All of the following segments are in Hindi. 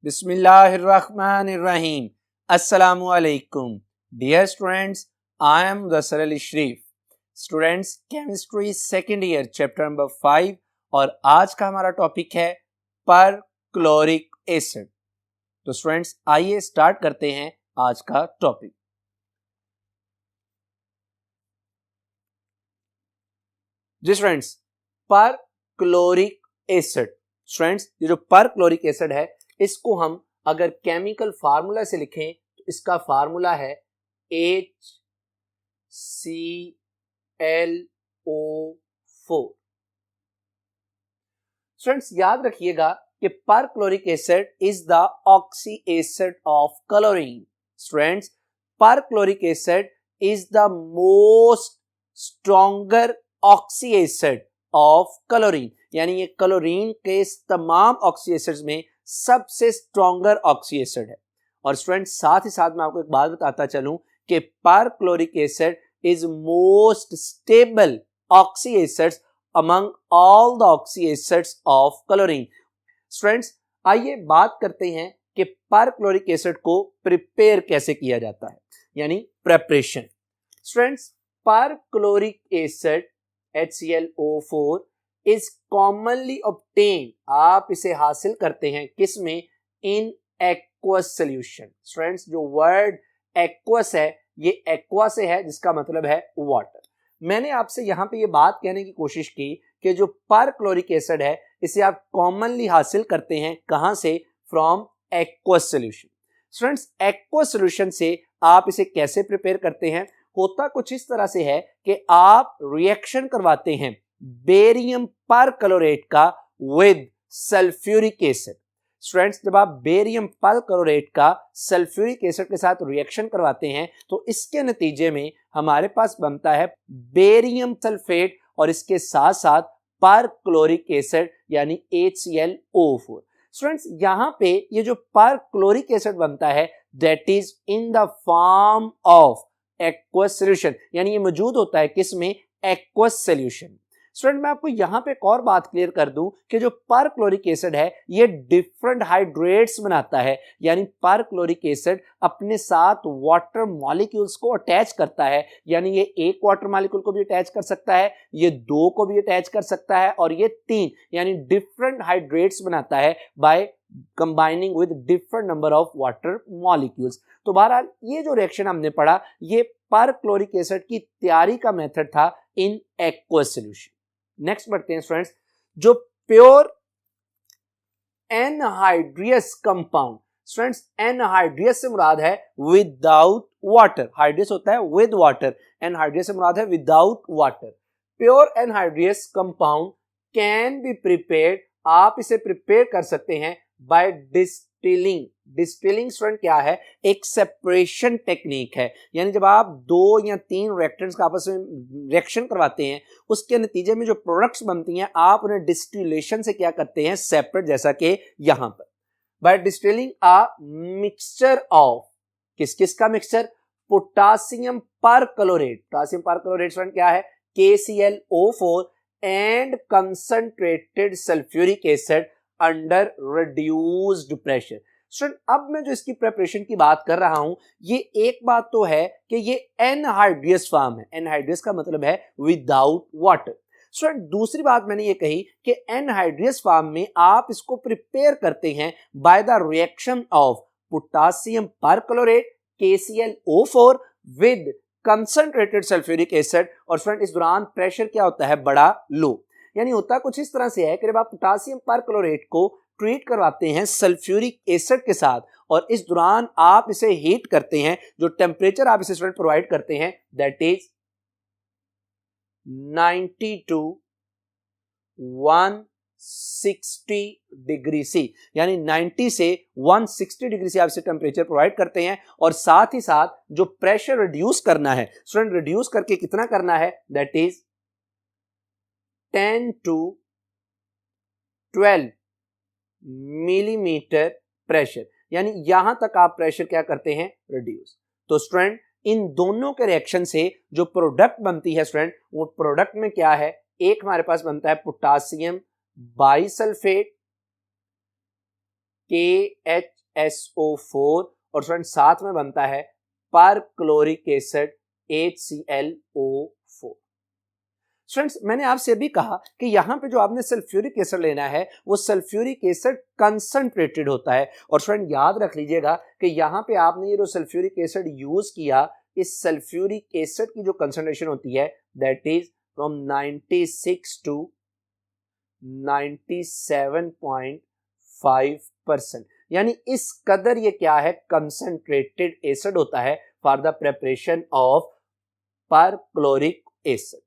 Bismillahirrahmanirrahim. Assalamu alaikum. Dear students, I am Mudassir Ali Sharif. Students, chemistry second year chapter number 5 और आज का हमारा टॉपिक है परक्लोरिक एसिड। तो स्टूडेंट्स आइए स्टार्ट करते हैं आज का टॉपिक। जी स्टूडेंट्स, परक्लोरिक एसिड। स्टूडेंट्स ये जो परक्लोरिक एसिड है इसको हम अगर केमिकल फार्मूला से लिखें तो इसका फार्मूला है HClO4। स्टूडेंट्स याद रखिएगा कि perchloric acid is the oxy acid of chlorine. Students perchloric acid is the most stronger oxy acid of chlorine, यानी ये क्लोरीन के तमाम ऑक्सी एसिड्स में सबसे स्ट्रॉन्गर ऑक्सी एसिड है। और स्टूडेंट साथ ही साथ मैं आपको एक बात बताता चलूं कि perchloric acid is most stable oxy acids among all the oxy acids of chlorine. Students आइए बात करते हैं कि परक्लोरिक एसिड को प्रिपेयर कैसे किया जाता है, यानी preparation. Students perchloric acid HClO4 is commonly obtain, आप इसे हासिल करते हैं किसमें? In aqueous solution. स्टूडेंट्स जो वर्ड एक्वस है ये एक्वा से है जिसका मतलब है वाटर। मैंने आपसे यहाँ पे ये बात कहने की कोशिश की कि जो परक्लोरिक एसिड है इसे आप कॉमनली हासिल करते हैं कहां से? From aqueous solution. Students aqueous solution से आप इसे कैसे प्रिपेयर करते हैं? होता कुछ इस तरह से है कि आप रिएक्शन करवाते हैं बेरियम परक्लोरेट का विद सल्फ्यूरिक एसिड। स्टूडेंट्स जब आप बेरियम परक्लोरेट का सल्फ्यूरिक एसिड के साथ रिएक्शन करवाते हैं तो इसके नतीजे में हमारे पास बनता है बेरियम सल्फेट और इसके साथ साथ परक्लोरिक एसिड यानी HClO4। स्टूडेंट्स यहां पे ये जो परक्लोरिक एसिड बनता है that is in the form of aqueous solution, यानी ये मौजूद होता है किसमें? Aqueous solution. स्टूडेंट मैं आपको यहां पे एक और बात क्लियर कर दूं कि जो परक्लोरिक एसिड है ये डिफरेंट हाइड्रेट्स बनाता है, यानी परक्लोरिक एसिड अपने साथ वाटर मॉलिक्यूल्स को अटैच करता है, यानी ये एक वाटर मॉलिक्यूल को भी अटैच कर सकता है, ये दो को भी अटैच कर सकता है और ये तीन, यानी डिफरेंट हाइड्रेट्स बनाता है by combining with different number of water molecules. तो बहरहाल ये जो रिएक्शन हमने पढ़ा ये परक्लोरिक एसिड की तैयारी का मेथड था इन एक्वस सॉल्यूशन। नेक्स्ट बढ़ते हैं स्टूडेंट्स, जो प्योर एनहाइड्रियस कंपाउंड। स्टूडेंट्स एनहाइड्रियस से मुराद है विदाउट वाटर, हाइड्रियस होता है विद वाटर, एनहाइड्रियस से मुराद है without water. Pure anhydrous compound can be prepared, आप इसे प्रिपेयर कर सकते हैं बाय डिस्टिलिंग। डिस्टिलिंग स्टूडेंट क्या है? एक सेपरेशन टेक्निक है, यानी जब आप दो या तीन रिएक्टेंट्स का आपस में रिएक्शन करवाते हैं उसके नतीजे में जो प्रोडक्ट्स बनती हैं आप उन्हें डिस्टिलेशन से क्या करते हैं? सेपरेट, जैसा कि यहां पर by distilling a mixture of किस किस का mixture? Potassium perchlorate. Potassium perchlorate student क्या है? KClO4 and concentrated sulphuric acid under reduced pressure. Student अब मैं जो इसकी प्रिपरेशन की बात कर रहा हूं ये एक बात तो है कि ये एनहाइड्रियस फॉर्म है, एनहाइड्रियस का मतलब है विदाउट वाटर। स्टूडेंट दूसरी बात मैंने ये कही कि एनहाइड्रियस फॉर्म में आप इसको प्रिपेयर करते हैं by the reaction of potassium perchlorate KClO4 with concentrated sulphuric acid. और स्टूडेंट इस दौरान प्रेशर क्या होता है? बड़ा लो, यानी होता कुछ इस तरह से है कि जब आप पोटासियम परक्लोरेट को ट्रीट करवाते हैं सल्फ्यूरिक एसिड के साथ और इस दौरान आप इसे हीट करते हैं, जो टेम्परेचर आप इसे स्टूडेंट प्रोवाइड करते हैं that is 90 to 160 degree C, यानी 90 से 160 डिग्री से आप इसे टेम्परेचर प्रोवाइड करते हैं। और साथ ही साथ जो प्रेशर रिड्यूस करना है स्टूडेंट, रिड्यूस करके कितना करना है? That is 10 to 12 millimetre pressure, यानी यहां तक आप प्रेशर क्या करते हैं? रिड्यूस। तो स्टूडेंट इन दोनों के रिएक्शन से जो प्रोडक्ट बनती है स्टूडेंट, वो प्रोडक्ट में क्या है? एक हमारे पास बनता है पोटासियम बाइसल्फेट KHSO4 और स्टूडेंट साथ में बनता है पर क्लोरिक एसिड HClO4। स्टूडेंट्स मैंने आपसे भी कहा कि यहां पे जो आपने सल्फ्यूरिक एसिड लेना है वो सल्फ्यूरिक एसिड कंसंट्रेटेड होता है। और स्टूडेंट याद रख लीजिएगा कि यहां पे आपने ये जो सल्फ्यूरिक एसिड यूज किया, इस सल्फ्यूरिक एसिड की जो कंसंट्रेशन होती है दैट इज फ्रॉम 96 टू 97.5%, यानी इस कदर ये क्या है, कंसंट्रेटेड एसिड होता है for the preparation of perchloric acid.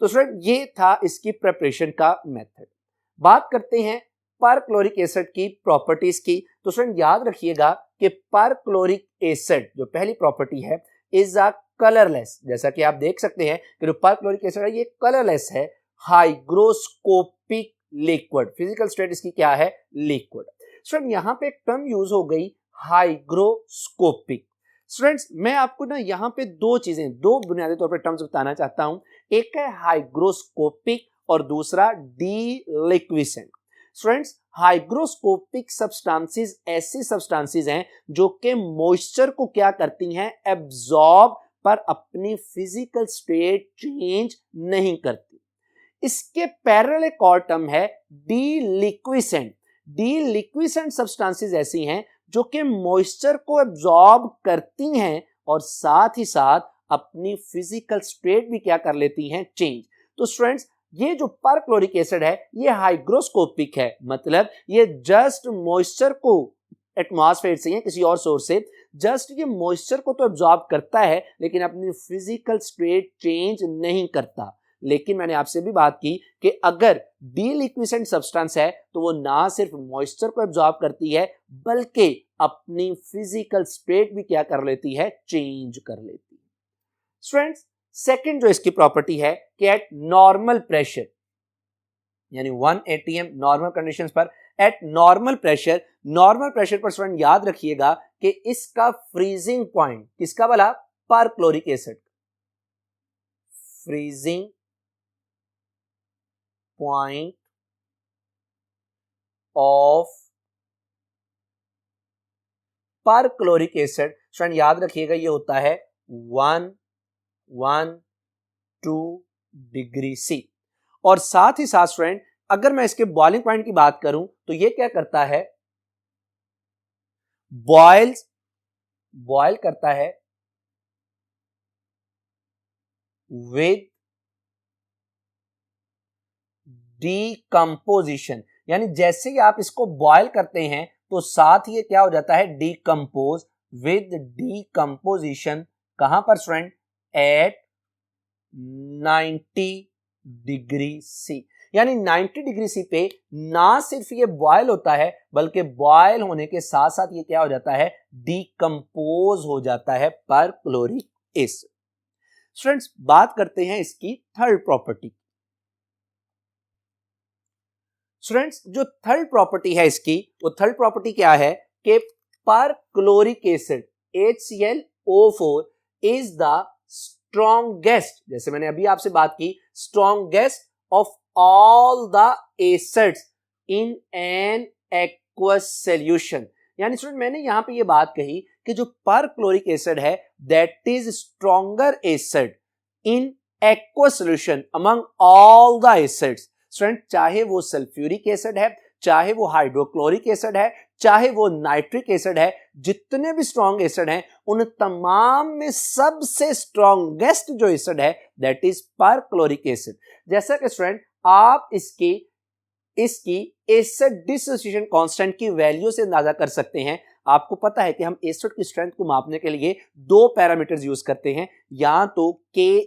तो स्टूडेंट ये था इसकी प्रिपरेशन का मेथड। बात करते हैं परक्लोरिक एसिड की प्रॉपर्टीज की। तो स्टूडेंट याद रखिएगा कि परक्लोरिक एसिड जो पहली प्रॉपर्टी है इज अ कलरलेस। जैसा कि आप देख सकते हैं कि जो परक्लोरिक एसिड है ये कलरलेस है, हाइग्रोस्कोपिक लिक्विड। फिजिकल स्टेट इसकी क्या है, लिक्विड। स्टूडेंट यहां पे एक टर्म यूज हो गई हाइग्रोस्कोपिक। स्टूडेंट्स मैं आपको ना यहाँ पे दो बुनियादी तौर पे टर्म्स बताना चाहता हूं। एक है हाइग्रोस्कोपिक और दूसरा डीलिक्विसेंट। स्टूडेंट्स हाइग्रोस्कोपिक सब्सटेंसेस ऐसी सब्सटेंसेस हैं जो कि मॉइस्चर को क्या करती हैं, एब्जॉर्ब, पर अपनी फिजिकल स्टेट चेंज नहीं करती। इसके पैरेलल एक और टर्म है डीलिक्विसेंट। डीलिक्विसेंट सब्सटेंसेस ऐसी हैं जो कि मॉइस्चर को एब्जॉर्ब करती हैं और साथ ही साथ अपनी फिजिकल स्टेट भी क्या कर लेती हैं, चेंज। तो स्टूडेंट्स ये जो परक्लोरिक एसिड है ये हाइग्रोस्कोपिक है, मतलब ये जस्ट मॉइस्चर को एटमॉस्फेयर से या किसी और सोर्स से जस्ट ये मॉइस्चर को तो एब्जॉर्ब करता है लेकिन अपनी फिजिकल स्टेट चेंज नहीं करता। लेकिन मैंने आपसे भी बात की कि अगर डीलिक्विसेंट सब्सटेंस है तो वो ना सिर्फ मॉइस्चर को एब्जॉर्ब करती है बल्कि अपनी फिजिकल स्टेट भी क्या कर लेती है, चेंज कर लेती है। स्टूडेंट्स सेकंड जो इसकी प्रॉपर्टी है कि एट नॉर्मल प्रेशर यानी 1 atm नॉर्मल कंडीशंस पर, एट नॉर्मल प्रेशर पर स्टूडेंट याद रखिएगा कि इसका फ्रीजिंग पॉइंट किसका वाला, perchloric acid, freezing point of perchloric acid student याद रखिएगा ये होता है 112 डिग्री सी। और साथ ही साथ स्टूडेंट अगर मैं इसके बॉइलिंग पॉइंट की बात करूं तो ये क्या करता है, बॉयल करता है विद डीकंपोजिशन, यानी जैसे ही आप इसको बॉयल करते हैं तो साथ ही ये क्या हो जाता है, डीकंपोज। विद डीकंपोजिशन कहां पर स्टूडेंट, एट 90 डिग्री सी। यानी 90 डिग्री सी पे ना सिर्फ ये बॉयल होता है बल्कि बॉयल होने के साथ साथ ये क्या हो जाता है, डीकंपोज हो जाता है परक्लोरिक एसिड। स्टूडेंट्स बात करते हैं इसकी थर्ड प्रॉपर्टी। स्टूडेंट्स जो थर्ड प्रॉपर्टी है इसकी, वो थर्ड प्रॉपर्टी क्या है कि perchloric acid HClO4 is the strongest, जैसे मैंने अभी आपसे बात की, strongest of all the acids in an aqueous solution. यानी स्टूडेंट मैंने यहां पे ये बात कही कि जो परक्लोरिक एसिड है that is stronger acid in aqueous solution among all the acids. Student चाहे वो सल्फ्यूरिक एसिड है, चाहे वो हाइड्रोक्लोरिक एसिड है, चाहे वो नाइट्रिक एसिड है, जितने भी स्ट्रॉन्ग एसिड हैं उन तमाम में सबसे स्ट्रॉन्गेस्ट जो एसिड है दैट इज परक्लोरिक एसिड। जैसा कि स्टूडेंट आप इसकी एसिड डिसोसिएशन कांस्टेंट की वैल्यू से अंदाजा कर सकते हैं। आपको पता है कि हम एसिड की स्ट्रेंथ को मापने के लिए दो पैरामीटर्स यूज करते हैं, या तो Ka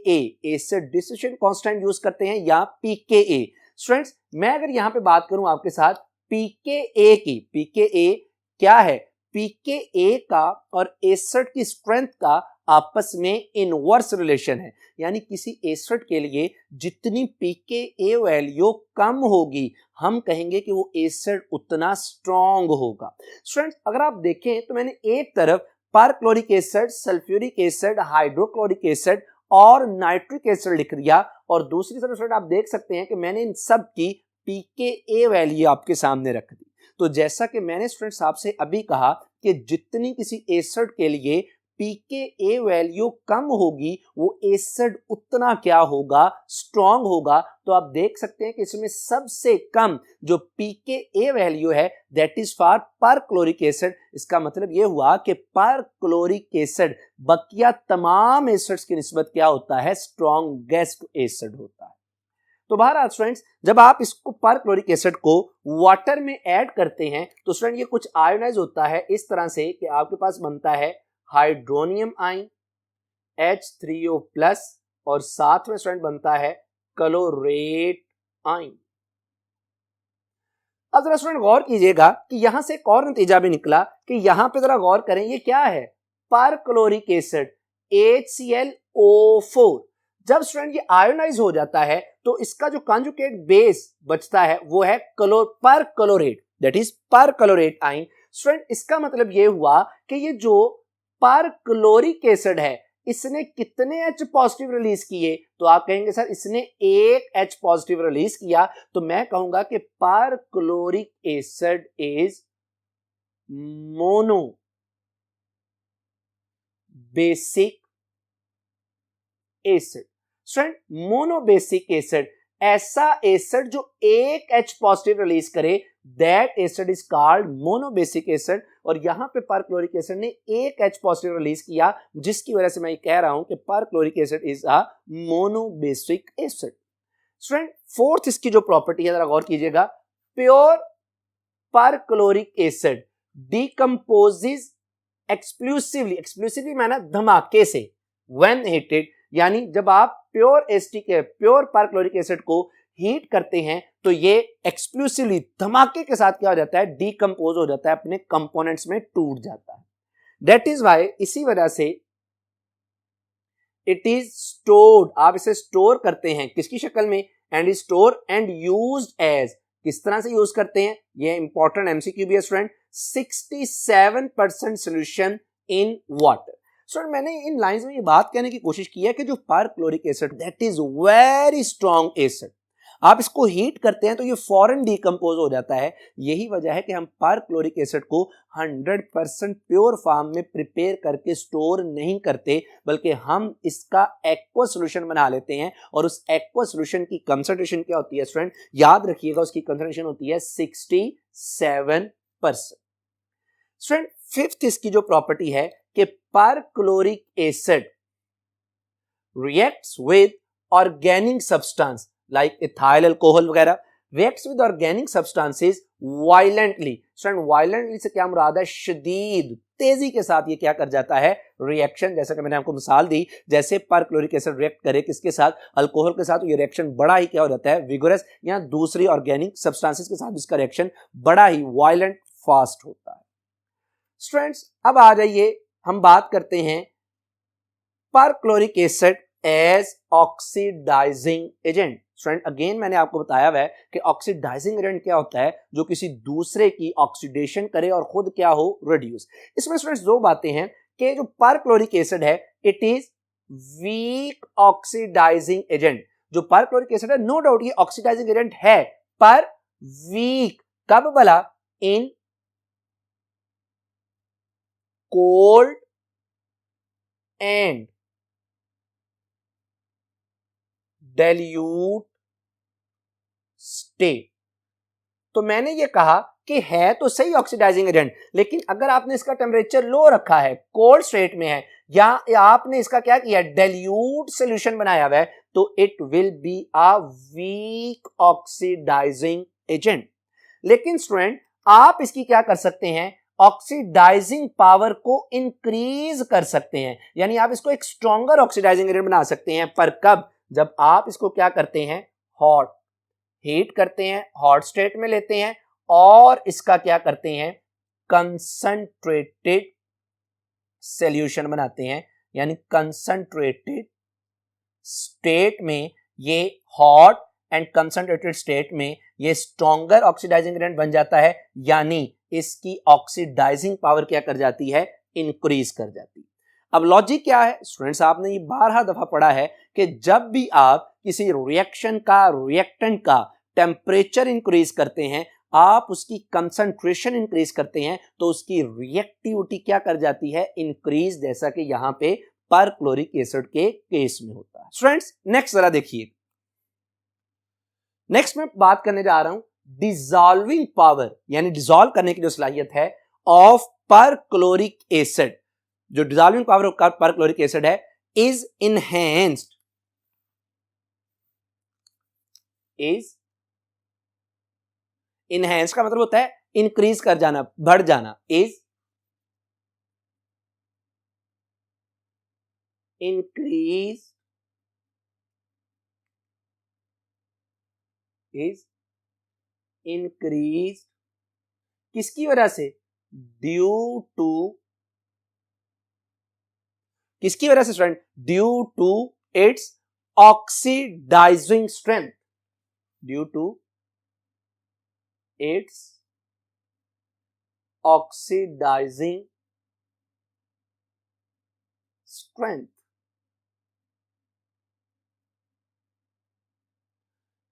acid dissociation constant use करते हैं या pKa। स्टूडेंट्स मैं अगर यहां पे बात करूं आपके साथ pKa की, pKa क्या है, pKa का और एसिड की स्ट्रेंथ का आपस में इनवर्स रिलेशन है। यानी किसी एसिड के लिए जितनी pKa वैल्यू कम होगी हम कहेंगे कि वो एसिड उतना स्ट्रॉन्ग होगा। स्टूडेंट्स अगर आप देखें तो मैंने एक तरफ perchloric acid, sulphuric acid, hydrochloric acid और नाइट्रिक एसिड लिख दिया, और दूसरी तरफ स्टूडेंट आप देख सकते हैं कि मैंने इन सब की pKa वैल्यू आपके सामने रख दी। तो जैसा कि मैंने स्टूडेंट्स आपसे अभी कहा कि जितनी किसी एसिड के लिए pKa वैल्यू कम होगी वो एसिड उतना क्या होगा, स्ट्रॉन्ग होगा। तो आप देख सकते हैं कि इसमें सबसे कम जो pKa वैल्यू है that is for perchloric acid. इसका मतलब ये हुआ कि परक्लोरिक एसिड बकिया तमाम एसिड्स की निस्बत क्या होता है, स्ट्रॉन्गेस्ट एसिड होता है। तो बहरहाल स्टूडेंट्स जब आप इसको परक्लोरिक एसिड को वाटर में ऐड करते हैं तो स्टूडेंट ये कुछ आयोनाइज होता है इस तरह से कि आपके पास बनता है हाइड्रोनियम आयन H3O+ और साथ में स्टूडेंट बनता है क्लोरेट आयन। अब जरा स्टूडेंट गौर कीजिएगा कि यहां से एक और नतीजा भी निकला कि यहां पे जरा गौर करें, ये क्या है, परक्लोरिक एसिड HClO4। जब स्टूडेंट ये आयोनाइज हो जाता है तो इसका जो कंजुगेट बेस बचता है वो है perchlorate, that is perchlorate ion. Student इसका मतलब ये हुआ कि ये जो परक्लोरिक एसिड है इसने कितने H पॉजिटिव रिलीज किए, तो आप कहेंगे सर इसने एक H पॉजिटिव रिलीज किया। तो मैं कहूंगा कि perchloric acid is mono basic acid. Student monobasic acid ऐसा एसिड जो एक H पॉजिटिव रिलीज करे that acid is called monobasic acid. और यहां पे परक्लोरिक एसिड ने एक H पॉजिटिव रिलीज किया जिसकी वजह से मैं ये कह रहा हूं कि perchloric acid is a monobasic acid. Student fourth इसकी जो प्रॉपर्टी है जरा गौर कीजिएगा, pure perchloric acid decomposes explosively, explosively माना धमाके से, व्हेन हीटेड, यानी जब आप प्योर परक्लोरिक एसिड को हीट करते हैं तो ये एक्सप्लोसिवली धमाके के साथ क्या हो जाता है, डीकंपोज हो जाता है, अपने कंपोनेंट्स में टूट जाता है। दैट इज वाई, इसी वजह से इट इज स्टोर्ड, आप इसे स्टोर करते हैं किसकी शक्ल में, and is store and used as, किस तरह से यूज करते हैं, ये इंपॉर्टेंट एमसीक्यू भी है student, 67% solution in water. Student मैंने इन लाइंस में ये बात कहने की कोशिश की है कि जो perchloric acid that is very strong acid, आप इसको हीट करते हैं तो ये फौरन डिकम्पोज हो जाता है। यही वजह है कि हम परक्लोरिक एसिड को 100% प्योर फॉर्म में प्रिपेयर करके स्टोर नहीं करते, बल्कि हम इसका एक्वा सॉल्यूशन बना लेते हैं। और उस एक्वा सॉल्यूशन की कंसंट्रेशन क्या होती है स्टूडेंट, याद रखिएगा उसकी कंसंट्रेशन होती है 67%। स्टूडेंट फिफ्थ इसकी जो प्रॉपर्टी है कि perchloric acid reacts with organic substance like ethyl alcohol वगैरह, reacts with organic substances violently. Student violently से क्या मुराद है, शदीद तेजी के साथ ये क्या कर जाता है, रिएक्शन। जैसा कि मैंने आपको मिसाल दी, जैसे परक्लोरिक एसिड रिएक्ट करे किसके साथ, अल्कोहल के साथ, तो ये रिएक्शन बड़ा ही क्या हो जाता है, विगोरस। या दूसरी ऑर्गेनिक सब्सटेंसेस के साथ इसका रिएक्शन बड़ा ही वायलेंट, फास्ट होता है। स्टूडेंट्स अब आ जाइए हम बात करते हैं perchloric acid as oxidising agent. Student again मैंने आपको बताया हुआ है कि ऑक्सीडाइजिंग एजेंट क्या होता है, जो किसी दूसरे की ऑक्सीडेशन करे और खुद क्या हो, रिड्यूस। इसमें स्टूडेंट्स दो बातें हैं कि जो परक्लोरिक एसिड है it is weak oxidising agent. जो परक्लोरिक एसिड है नो डाउट ये ऑक्सीडाइजिंग एजेंट है, पर वीक कब भला, in cold and dilute state. तो मैंने ये कहा कि है तो सही ऑक्सीडाइजिंग एजेंट, लेकिन अगर आपने इसका टेम्परेचर लो रखा है, कोल्ड स्टेट में है, या आपने इसका क्या किया, dilute सॉल्यूशन बनाया हुआ है, तो it will be a weak oxidising agent. लेकिन स्टूडेंट आप इसकी क्या कर सकते हैं, ऑक्सीडाइजिंग पावर को इंक्रीज कर सकते हैं, यानी आप इसको एक स्ट्रॉन्गर ऑक्सीडाइजिंग एजेंट बना सकते हैं। पर कब, जब आप इसको क्या करते हैं, हॉट हीट करते हैं, हॉट स्टेट में लेते हैं और इसका क्या करते हैं, कंसंट्रेटेड सॉल्यूशन बनाते हैं। यानी कंसंट्रेटेड स्टेट में ये हॉट एंड कंसंट्रेटेड स्टेट में ये स्ट्रॉन्गर ऑक्सीडाइजिंग एजेंट बन जाता है, यानी इसकी ऑक्सीडाइजिंग पावर क्या कर जाती है, इंक्रीज कर जाती है। अब लॉजिक क्या है स्टूडेंट्स, आपने ये 12 दफा पढ़ा है कि जब भी आप किसी रिएक्शन का, रिएक्टेंट का टेम्परेचर इंक्रीज करते हैं, आप उसकी कंसंट्रेशन इंक्रीज करते हैं तो उसकी रिएक्टिविटी क्या कर जाती है, इंक्रीज, जैसा कि यहां पे परक्लोरिक एसिड के केस में होता है। स्टूडेंट्स नेक्स्ट जरा देखिए, नेक्स्ट मैं बात करने जा रहा हूं डिसॉल्विंग पावर, यानी डिसॉल्व करने की जो सलाहियत है ऑफ परक्लोरिक एसिड। जो dissolving power of perchloric acid है इज इनहेंस्ड, इज इनहेंस का मतलब होता है इंक्रीज कर जाना, बढ़ जाना, इज इंक्रीज, इज इंक्रीज किसकी वजह से, ड्यू टू, किसकी वजह से student, due to its oxidising strength, due to its oxidising strength.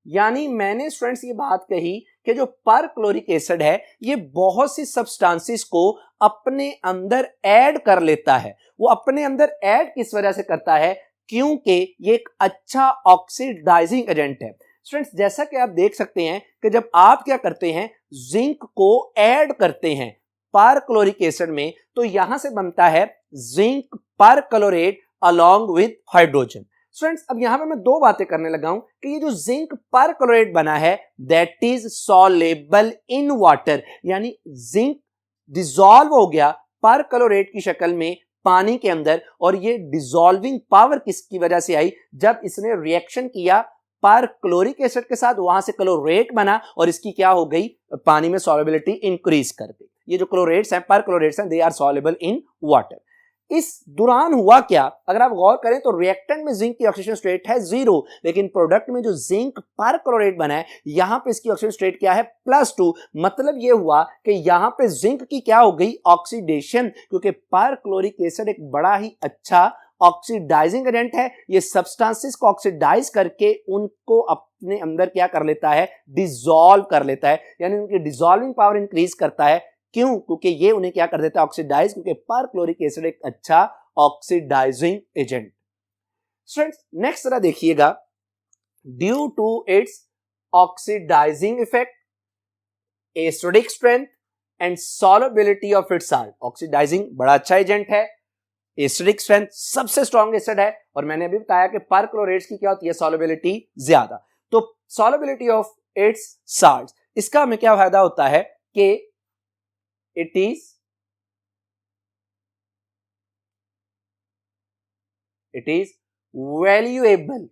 यानी मैंने स्टूडेंट्स ये बात कही कि जो परक्लोरिक एसिड है ये बहुत सी सब्सटेंसेस को अपने अंदर ऐड कर लेता है। वो अपने अंदर ऐड किस वजह से करता है, क्योंकि ये एक अच्छा ऑक्सीडाइजिंग एजेंट है। स्टूडेंट्स जैसा कि आप देख सकते हैं कि जब आप क्या करते हैं, जिंक को ऐड करते हैं परक्लोरिक एसिड में, तो यहां से बनता है zinc perchlorate along with hydrogen. Students अब यहां पे मैं दो बातें करने लगा हूं कि ये जो जिंक परक्लोरेट बना है that is soluble in water, यानी जिंक डिसॉल्व हो गया परक्लोरेट की शक्ल में पानी के अंदर, और ये डिसॉल्विंग पावर किसकी वजह से आई, जब इसने रिएक्शन किया परक्लोरिक एसिड के साथ, वहां से क्लोरेट बना और इसकी क्या हो गई, पानी में सॉल्युबिलिटी इंक्रीज कर गई। ये जो क्लोरेट्स हैं, परक्लोरेट्स हैं, they are soluble in water. इस दौरान हुआ क्या, अगर आप गौर करें तो रिएक्टेंट में जिंक की ऑक्सीडेशन स्टेट है 0, लेकिन प्रोडक्ट में जो जिंक परक्लोरेट बना है यहां पे इसकी ऑक्सीडेशन स्टेट क्या है, +2। मतलब ये हुआ कि यहां पे जिंक की क्या हो गई, ऑक्सीडेशन, क्योंकि परक्लोरिक एसिड एक बड़ा ही अच्छा ऑक्सीडाइजिंग एजेंट है। ये सब्सटेंसेस को ऑक्सीडाइज करके उनको अपने अंदर क्या कर लेता है, डिसॉल्व कर लेता है, यानी उनकी डिसॉल्विंग पावर इंक्रीज करता है। क्यों, क्योंकि ये उन्हें क्या कर देता है, ऑक्सीडाइज, क्योंकि परक्लोरिक एसिड एक अच्छा ऑक्सीडाइजिंग एजेंट। स्टूडेंट्स नेक्स्ट जरा देखिएगा, due to its oxidising effect, acidic strength and solubility of its salt. Oxidising बड़ा अच्छा एजेंट है, एसिडिक स्ट्रेंथ सबसे स्ट्रॉन्ग एसिड है, और मैंने अभी बताया कि परक्लोरेट्स की क्या होती है, सॉल्युबिलिटी ज्यादा। तो सॉल्युबिलिटी ऑफ इट्स साल्ट, इसका हमें क्या फायदा होता है कि it is valuable।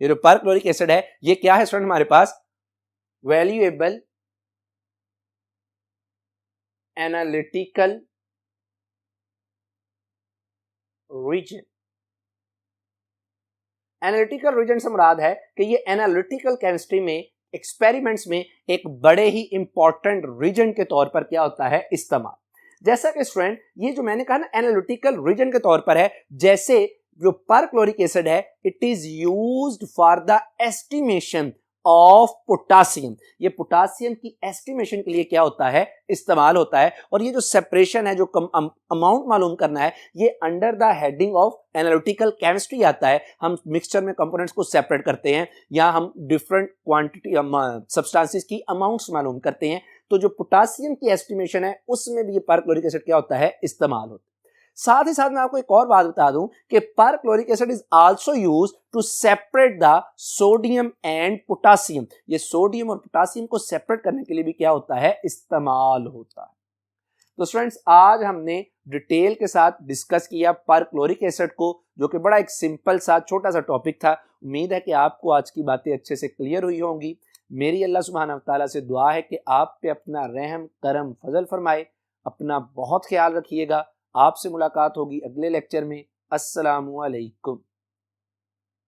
ये जो परक्लोरिक एसिड है ये क्या है स्टूडेंट हमारे पास, valuable analytical reason. Analytical reason से मुराद है कि ये एनालिटिकल केमिस्ट्री में एक्सपेरिमेंट्स में एक बड़े ही इंपॉर्टेंट रीजन के तौर पर क्या होता है, इस्तेमाल। जैसा कि स्टूडेंट ये जो मैंने कहा ना एनालिटिकल रीजन के तौर पर है, जैसे जो परक्लोरिक एसिड है it is used for the estimation of potassium. ये पोटासियम की एस्टिमेशन के लिए क्या होता है, इस्तेमाल होता है। और ये जो सेपरेशन है, जो अमाउंट मालूम करना है, ये under the heading of analytical chemistry आता है। हम मिक्सचर में कंपोनेंट्स को सेपरेट करते हैं, या हम डिफरेंट क्वांटिटी सब्सटेंसेस की अमाउंट्स मालूम करते हैं। तो जो पोटासियम की एस्टिमेशन है उसमें भी ये परक्लोरिक एसिड क्या होता है, इस्तेमाल होता है। साथ ही साथ मैं आपको एक और बात बता दूं कि perchloric acid is also used to separate the sodium and potassium. ये सोडियम और पोटासियम को सेपरेट करने के लिए भी क्या होता है, इस्तेमाल होता है। तो स्टूडेंट्स आज हमने डिटेल के साथ डिस्कस किया परक्लोरिक एसिड को, जो कि बड़ा एक सिंपल सा छोटा सा टॉपिक था। उम्मीद है कि आपको आज की बातें अच्छे से क्लियर हुई होंगी। मेरी अल्लाह सुब्हानहू तआला से दुआ है कि आप पे अपना रहम करम फजल फरमाए। अपना बहुत ख्याल रखिएगा। आपसे मुलाकात होगी अगले लेक्चर में। अस्सलामु अलैकुम।